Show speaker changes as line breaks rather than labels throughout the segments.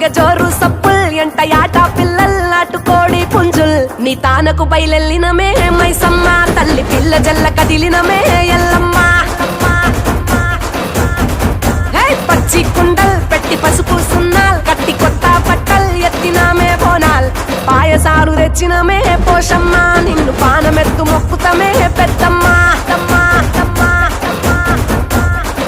సాగే జోరు సప్పుల్ ఎంట యాట పిల్లల్ నాటుకోడి పుంజుల్ నీ తానకు బయలెల్లినమే మైసమ్మ తల్లి పిల్ల జల్ల కదిలినమే ఎల్లమ్మ పచ్చి కుండల్ పెట్టి పసుపు సున్నాల్ కట్టి కొత్త బట్టల్ ఎత్తినామే బోనాల్ పాయసాలు తెచ్చినమే పోషమ్మ నిన్ను పానమెత్తు మొక్కుతమే పెద్దమ్మ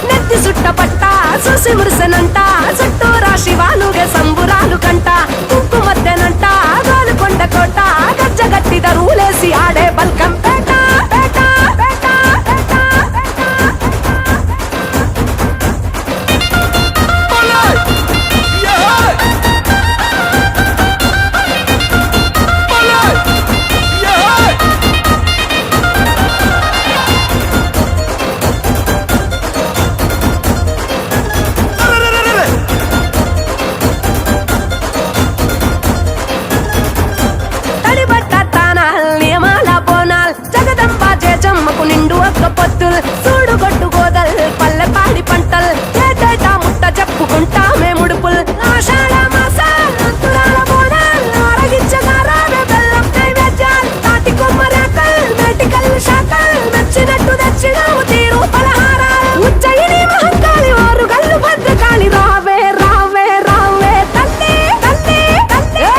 నెత్తి సుట్ట పట్ట చూసి మురిసెనంట చుట్టూ రాశి వాలుగే సంబురాలు కంట కుంకు మద్దెనంట గోలుకొండ కోట గజ్జగట్టి దరువులేసి ఆడే బల్కం పేట పేట పేట నిండు ఒక్క పొత్తుల్ చూడు గొట్టు గోదల్ పల్లె పాడి పంటల్ ఏటేటా ముట్ట చెప్పుకుంటా మే ముడుపుల్ ఆషాఢ మాసాల బోనాల్ ఆరగించగారావే బెల్లం నైవేద్యాల్ తాటి కొమ్మరేకల్ మేటికల్ శాఖల్ మెచ్చినట్టు తెచ్చినావు తీరు పలహారాలు ఉజ్జయిని మహంకాళి ఓరు గల్లు భద్రకాళి రావే రావే రావే తల్లి తల్లి తల్లి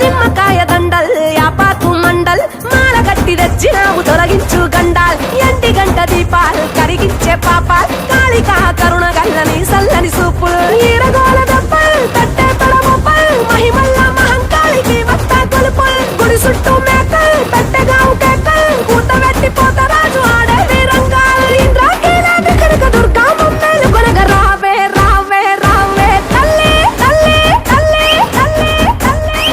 నిమ్మకాయ దండల్ యాపాకు మండల్ మాల కట్టి తెచ్చినావు తొలగించు గండాల్ ఎంటి గంట దీపాల్ కరిగించే పాపాల్ కాళికా కరుణ గల్లని సల్లని సూపుల్ ఈరగోల దప్పల్ తట్టే తొడముపల్ మహిమల్ల మహంకాళికి వత్త కొలుపుల్ గుడి చుట్టూ మేకల్ పెట్టెగావు కేకల్ కూత వెట్టి పోత రాజు ఆడే వీరంగాల్ ఇంద్రాకీలాది కనక దుర్గా మమ్మేలు కొనగ రావే రావే రావే తల్లి తల్లి తల్లి తల్లి తల్లి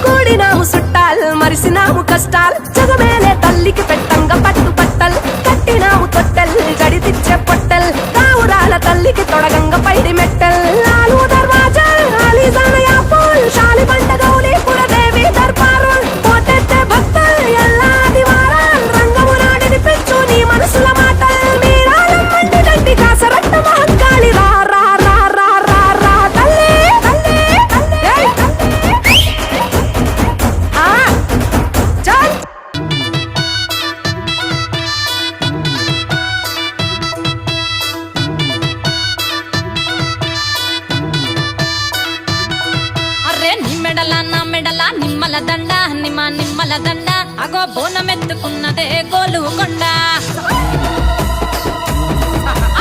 కూడినాము సుట్టాల్ మరిసినాము కష్టాల్ జగమేలే తల్లికి పెట్టంగా పట్టు పట్టల్ కట్టినాము తొట్టెల్ జడితిచ్చే పొట్టెల్ కావురాల తల్లికి తొడగంగ పైడి మెట్టెల్ లాలు దర్వాజల్ ఆలీజాన యాపూల్ శాలి బండ గౌలి పురదేవి దర్బారుల్ పోటెత్తే భక్తల్ ఎల్లాది వారాల్ రంగము నాడిని పెంచు నీ మనసుల మాటల్ మీరాలం మండి గంటి కాసరట్ట మహంకాళి రా రా రా రా రా రా తల్లి తల్లి తల్లి చల్
అరే నీ మెడల నా మెడల నిమ్మల దండ నిమ్మల దండ అగో బోనమెత్తుకున్నదే గోలుకొండ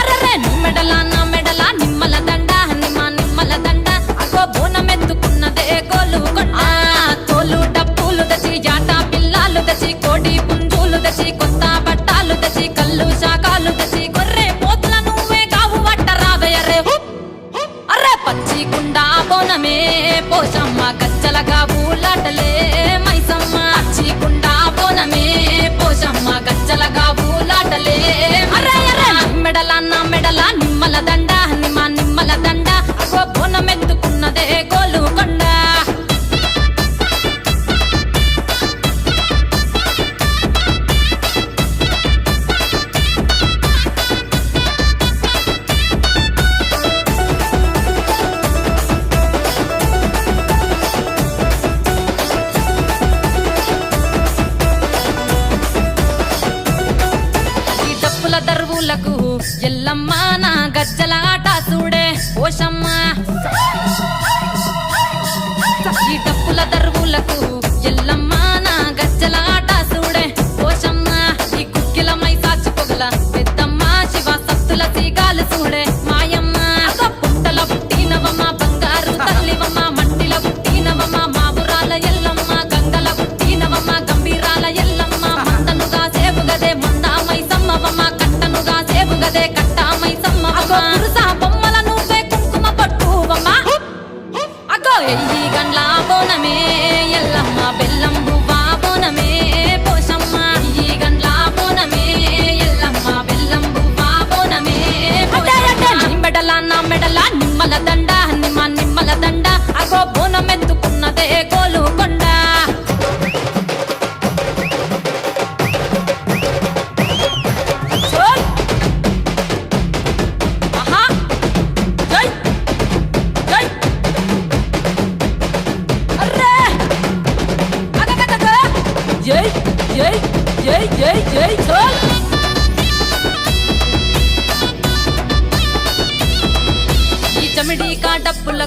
అరే నీ మెడల నా మెడల నిమ్మల దండ నిమ్మల దండ అగో బోనమెత్తుకున్నదే గోలుకొండ తోలు డప్పులు తెచ్చి జాట పిల్లాలు తెచ్చి కోడి పుంజులు తెచ్చి కొత్త బట్టాలు తెచ్చి కళ్ళు శాఖలు తెచ్చి గొర్రె పోతుల నువ్వే కావు వట్ట రావే అరే పచ్చి కుండా బోనమే పోషమ్మ గజ్జలగా ఊలాటలే మైసమ్మ పచ్చి కుండా బోనమే పోషమ్మ గజ్జలగా ఊలాటలే అరే అరే మెడల నా మెడల నిమ్మల దండ నిమ్మల దండ అగో బోనమెత్తుకున్నదే గోలుకొండ దరువులకు ఎల్లమ్మ నా గజ్జల ఆట చూడే పోషమ్మ ఈ డప్పుల దరువులకు ఎల్లమ్మ నా గజ్జల ఆట చూడే పోషమ్మ ఈ కుక్కిల మై సాచి పొగల పెద్దమ్మ శివ సత్తుల సీగాలు చూడే మాయమ్మ పుట్టల పుట్టినవమ్మ బంగారు తల్లివమ్మ మట్టిల పుట్టినవమ్మ మాబురాల ఎల్లమ్మ గంగల పుట్టినవమ్మ గంభీరాల ఎల్లమ్మ మందనుగా సేపుగదే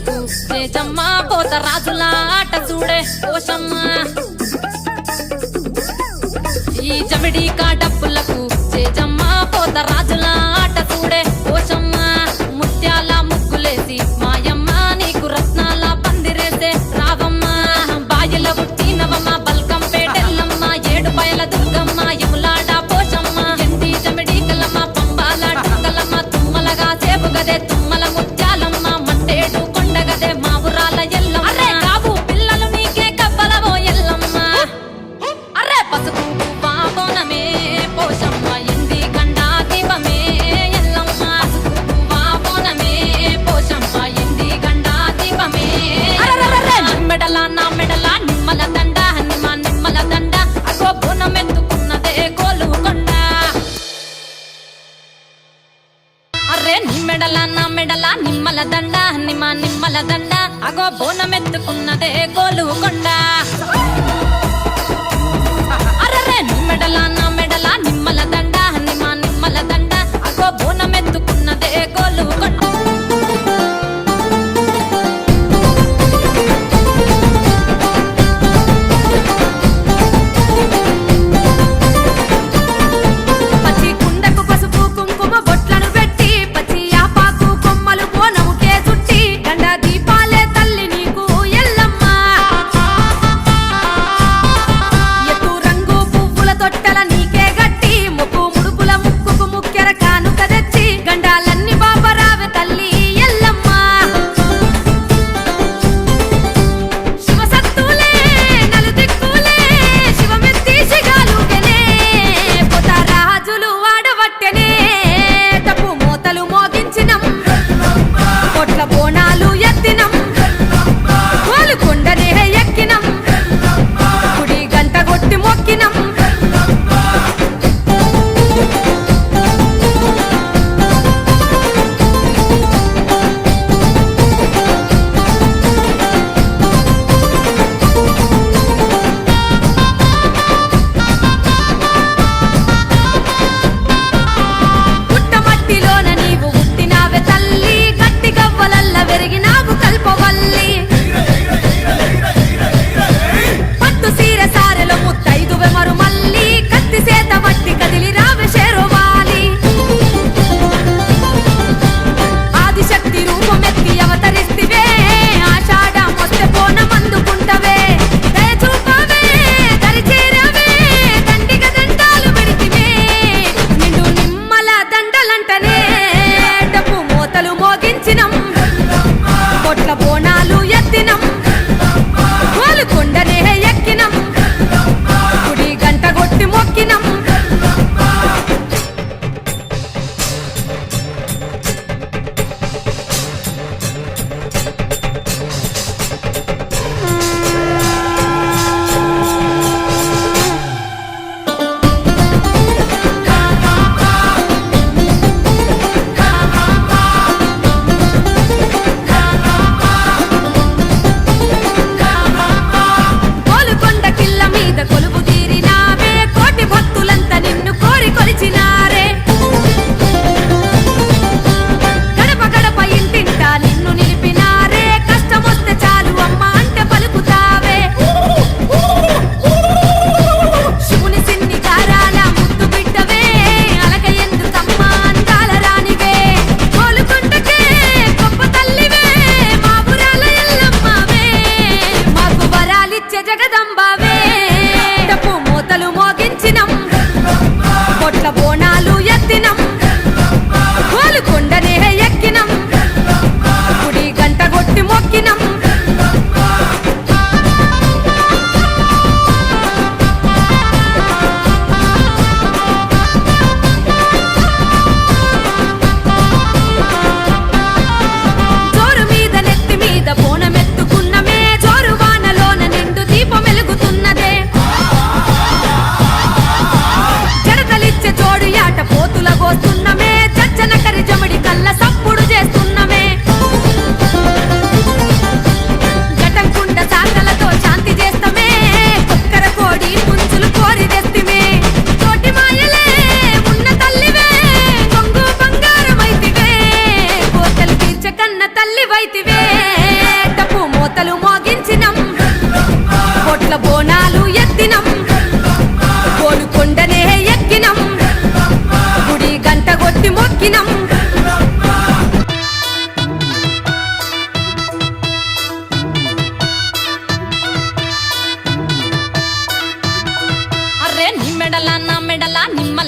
డప్పులకు చేజమ్మ పోత రాజుల ఆట చూడే పోషమ్మ ఈ జమిడి కా డప్పులకు చేజమ్మ పోత రాజుల ఆట చూడే పోషమ్మ ముత్యాల ముగ్గులేసి మాయమ్మ నీకు రత్నాల పందిరేసే రావమ్మ బాయల పుట్టినవమ్మ బల్కం పేటెల్లమ్మ ఏడు బయల దుర్గమ్మ యములాడ పోషమ్మ ఎండి జమిడి కలమ్మ పంబాల డంగలమ్మ తుమ్మలగా సేపు గదే తుమ్మల ముత్యాలమ్మ మంటేడు కొండగదే మా ఊరాల ఎల్లమ్మ అరే కావు పిల్లలు నీకే కబ్బలవో ఎల్లమ్మ అరే పసుపు బోనమే పోషమ్మ ఎండి గండా దీపమే ఎల్లమ్మ పసుపు బోనమే పోషమ్మ ఎండి గండా దీపమే మెడల నా మెడల నిమ్మల దండ నిమ్మల దండ అగో బోనమెత్తుకున్నదే గోలు కొండ అరే నీ మెడల నా మెడల నిమ్మల దండ నిమ్మల దండ అగో బోనమెత్తుకున్నదే గోలు కొండ అరే నీ మెడల నా మెడల నిమ్మల దండ నిమ్మల దండ అగో బోనమెత్తుకున్నదే గోలు కొండ
పచ్చి కుండకు పసుపు కుంకుమ బొట్లను పెట్టి పచ్చి యాపాకు కొమ్మలు బోనముకే చుట్టి గండ దీపాలే తల్లి నీకు ఎల్లమ్మ ఎత్తు రంగు పువ్వుల తొట్టెల నీ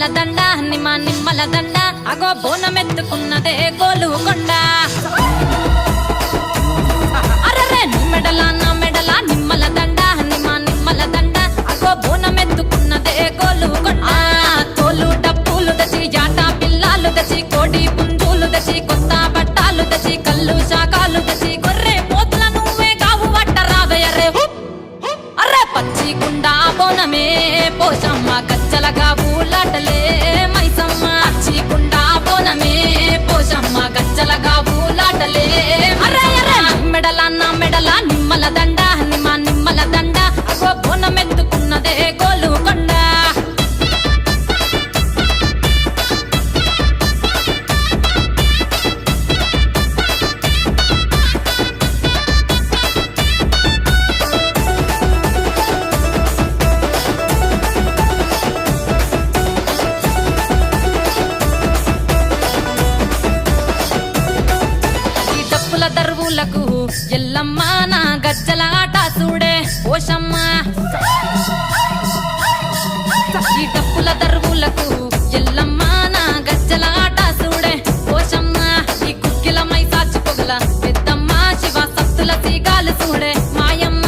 దండ నిమ్మల దండ అగో బోనమెత్తుకున్నదే గోలుకొండ అరరే నీ మెడల నా మెడల నిమ్మల దండ నిమ్మల దండ అగో బోనమెత్తుకున్నదే గోలుకొండ తోలు డప్పులు తెచ్చి జాట పిల్లాలు తెచ్చి కోడి పుంజులు తెచ్చి కొత్త బట్టాలు తెచ్చి కళ్ళు శాకాలు తెచ్చి గొర్రె పోతుల నువ్వే కావు వట్ట రావయ్యరే అర్రే పచ్చి గుండా బోనమే పోషమ్మ గచ్చలగా ఊలాటలే మైసమ్మ పచ్చి గుండా బోనమే పోషమ్మ గచ్చలగా ఊలాటలే అర్రే అర్రే మెడల నా మెడల నిమ్మల దండ నిమ్మల దండ అగో బోనమెత్తుకున్నదే గోలుకొండ దరువులకు ఎల్లమ్మ నా గజ్జల ఆట చూడే ఓషమ్మ ఈ డప్పుల దరువులకు ఎల్లమ్మ నా గజ్జల ఆట చూడే ఓషమ్మ ఈ కుక్కిల మై సాచి పొగల పెద్దమ్మ శివ సత్తుల తీగాలు చూడే మాయమ్మ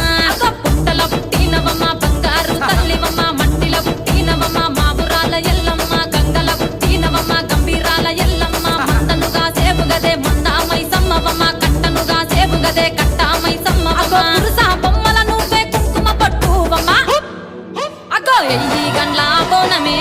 పుట్టల పుట్టినవమ్మ బంగారు తల్లివమ్మ మంటిల పుట్టినవమ్మ మాబురాల ఎల్లమ్మ గంగల పుట్టినవమ్మ గంభీరాల ఎల్లమ్మ మందనుగా సేపుగదే మందామై సమ్మవమ్మ గదే కట్టామై సమ్మవమ్మ పురుసా బొమ్మల నువ్వే కుంకుమ పట్టువమ్మ అగో ఎయ్యి గండ్ల బోనమే